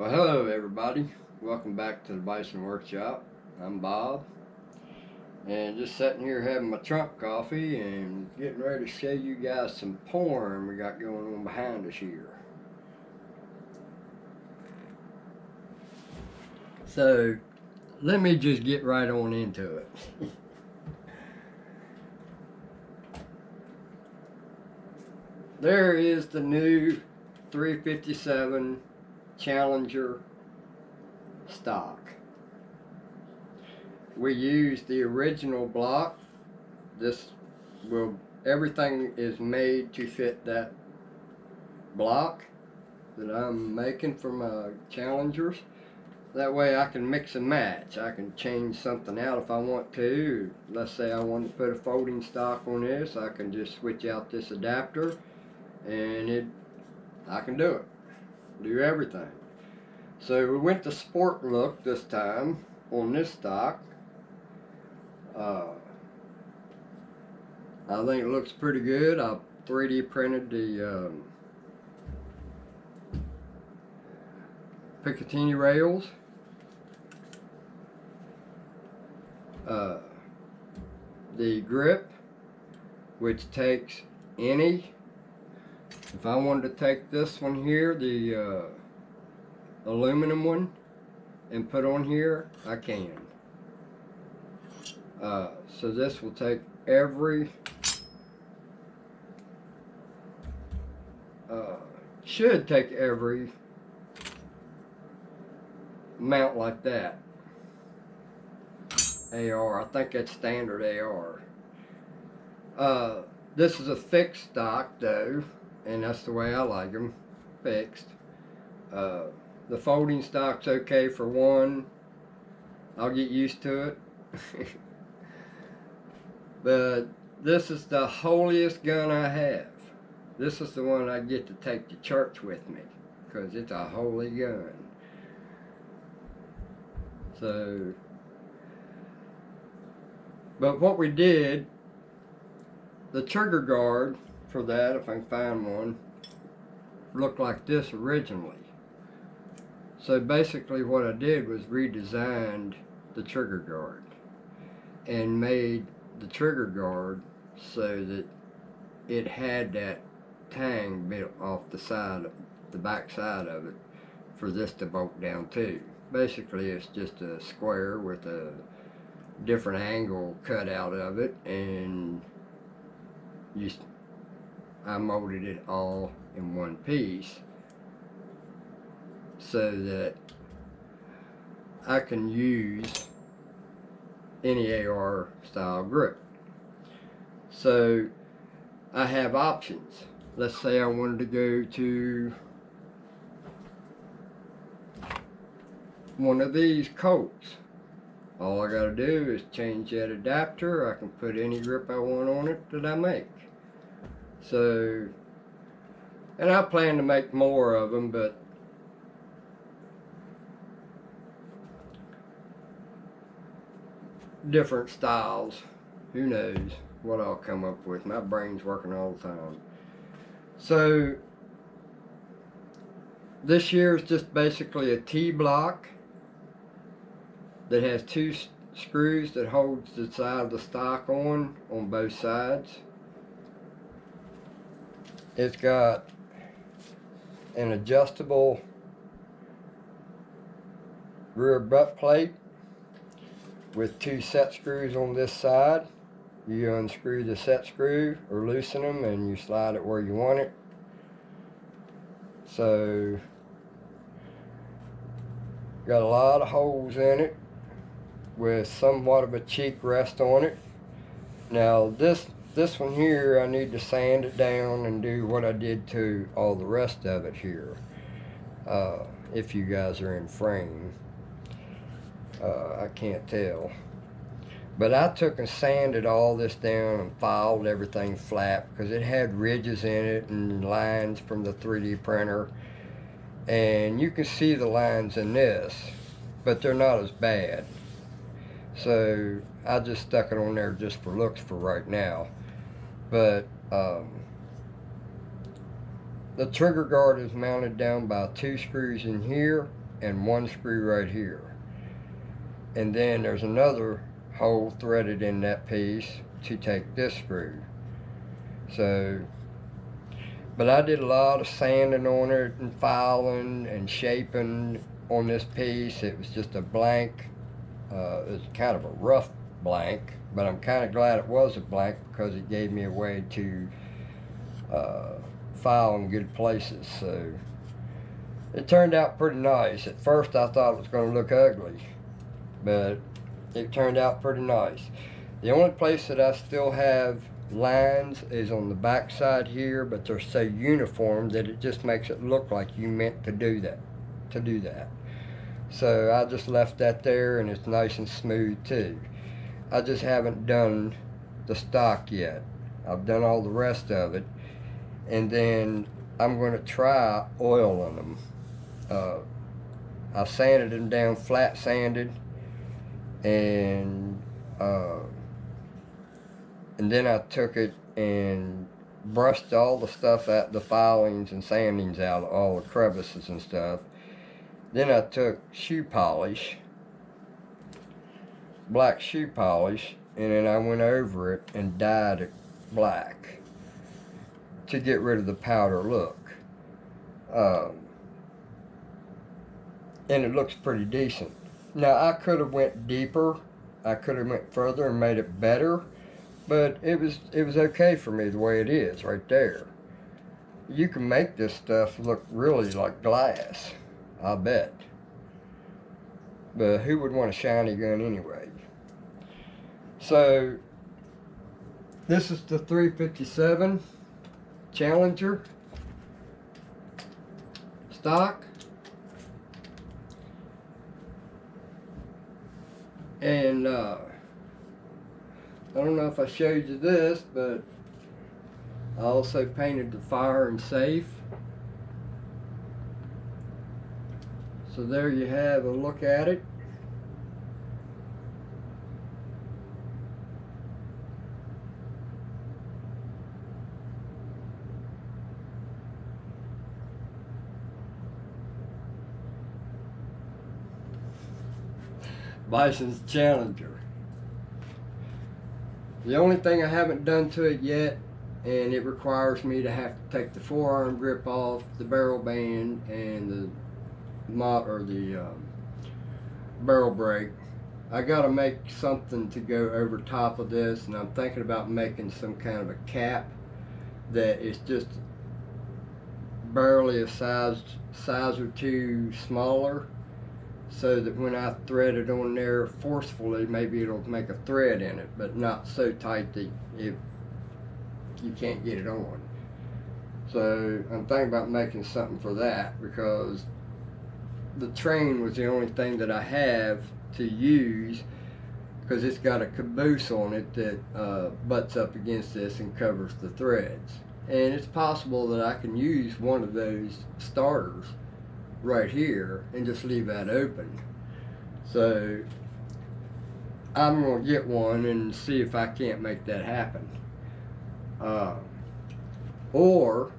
Well, hello everybody. Welcome back to the Bison Workshop. I'm Bob, and just sitting here having my Trump coffee and getting ready to show you guys some porn we got going on behind us here. So, let me just get right on into it. There is the new 357 Challenger stock. We use the original block. Everything is made to fit that block that I'm making for my Challengers. That way I can mix and match. I can change something out if I want to. Let's say I want to put a folding stock on this, I can just switch out this adapter and I can do it. Do everything. So we went to sport look this time on this stock. I think it looks pretty good. I 3D printed the Picatinny rails. The grip, which takes any. If I wanted to take this one here, the aluminum one, and put on here, I can. So this will take every should take every mount like that. AR, I think that's standard AR. This is a fixed stock though, and that's the way I like them, fixed. The folding stock's okay for one. I'll get used to it. But this is the holiest gun I have. This is the one I get to take to church with me, because it's a holy gun. So, but what we did, the trigger guard for that, if I can find one, looked like this originally. So basically what I did was redesigned the trigger guard and made the trigger guard so that it had that tang built off the side, the back side of it, for this to bolt down to. Basically it's just a square with a different angle cut out of it, and I molded it all in one piece so that I can use any AR style grip. So I have options. Let's say I wanted to go to one of these Colts. All I gotta do is change that adapter. I can put any grip I want on it that I make. So, and I plan to make more of them, but different styles. Who knows what I'll come up with. My brain's working all the time. So this year is just basically a T-block that has two screws that holds the side of the stock on both sides. It's got an adjustable rear butt plate with two set screws on this side. You unscrew the set screw or loosen them and you slide it where you want it. So got a lot of holes in it with somewhat of a cheek rest on it. Now this one here, I need to sand it down and do what I did to all the rest of it here. If you guys are in frame, I can't tell. But I took and sanded all this down and filed everything flat because it had ridges in it and lines from the 3D printer. And you can see the lines in this, but they're not as bad. So I just stuck it on there just for looks for right now. But the trigger guard is mounted down by two screws in here and one screw right here. And then there's another hole threaded in that piece to take this screw. So, but I did a lot of sanding on it and filing and shaping on this piece. It was just a blank. It was kind of a rough blank, but I'm kind of glad it was a blank because it gave me a way to file in good places. So it turned out pretty nice. At first I thought it was going to look ugly, but it turned out pretty nice. The only place that I still have lines is on the back side here, but they're so uniform that it just makes it look like you meant to do that. So I just left that there, and it's nice and smooth too. I just haven't done the stock yet. I've done all the rest of it, and then I'm going to try oiling them. I sanded them down, flat sanded, and then I took it and brushed all the stuff out, the filings and sandings out, all the crevices and stuff. Then I took shoe polish, black shoe polish, and then I went over it and dyed it black to get rid of the powder look. And it looks pretty decent. Now I could have went deeper, I could have went further and made it better, but it was okay for me the way it is right there. You can make this stuff look really like glass, I bet. But who would want a shiny gun anyway? So this is the 357 Challenger stock. And I don't know if I showed you this, but I also painted the fire and safe. So there you have a look at it. Bison's Challenger. The only thing I haven't done to it yet, and it requires me to have to take the forearm grip off, the barrel band, and the barrel brake. I gotta make something to go over top of this, and I'm thinking about making some kind of a cap that is just barely a size or two smaller, so that when I thread it on there forcefully, maybe it'll make a thread in it, but not so tight that you can't get it on. So I'm thinking about making something for that, because the train was the only thing that I have to use, because it's got a caboose on it that butts up against this and covers the threads. And it's possible that I can use one of those starters right here and just leave that open. So I'm going to get one and see if I can't make that happen. Or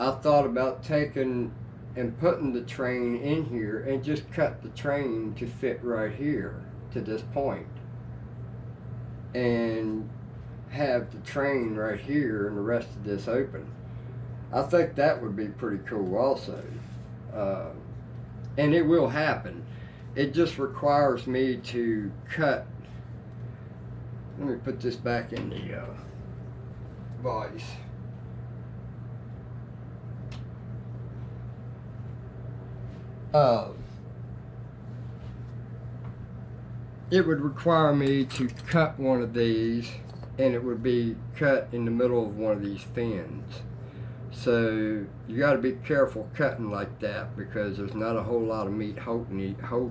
I thought about taking and putting the train in here and just cut the train to fit right here to this point, and have the train right here and the rest of this open. I think that would be pretty cool also. And it will happen. It just requires me to cut. Let me put this back in the vise. It would require me to cut one of these, and it would be cut in the middle of one of these fins. So you got to be careful cutting like that, because there's not a whole lot of meat holding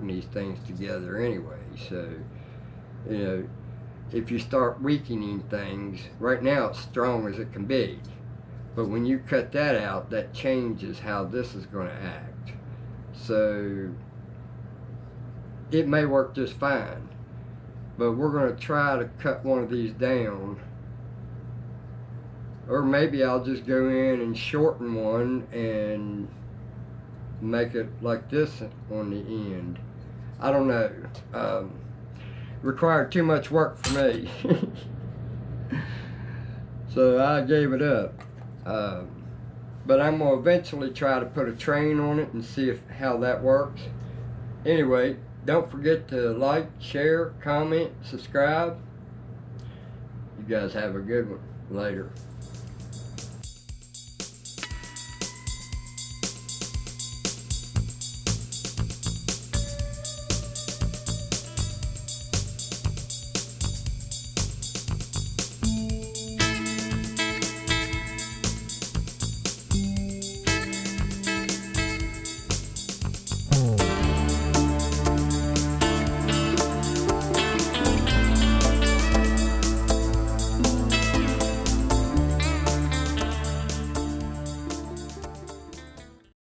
these things together anyway. So, you know, if you start weakening things, right now it's strong as it can be, but when you cut that out, that changes how this is going to act. So it may work just fine, but we're going to try to cut one of these down. Or maybe I'll just go in and shorten one and make it like this on the end. I don't know. Required too much work for me. So I gave it up. But I'm going to eventually try to put a train on it and see how that works. Anyway, don't forget to like, share, comment, subscribe. You guys have a good one. Later.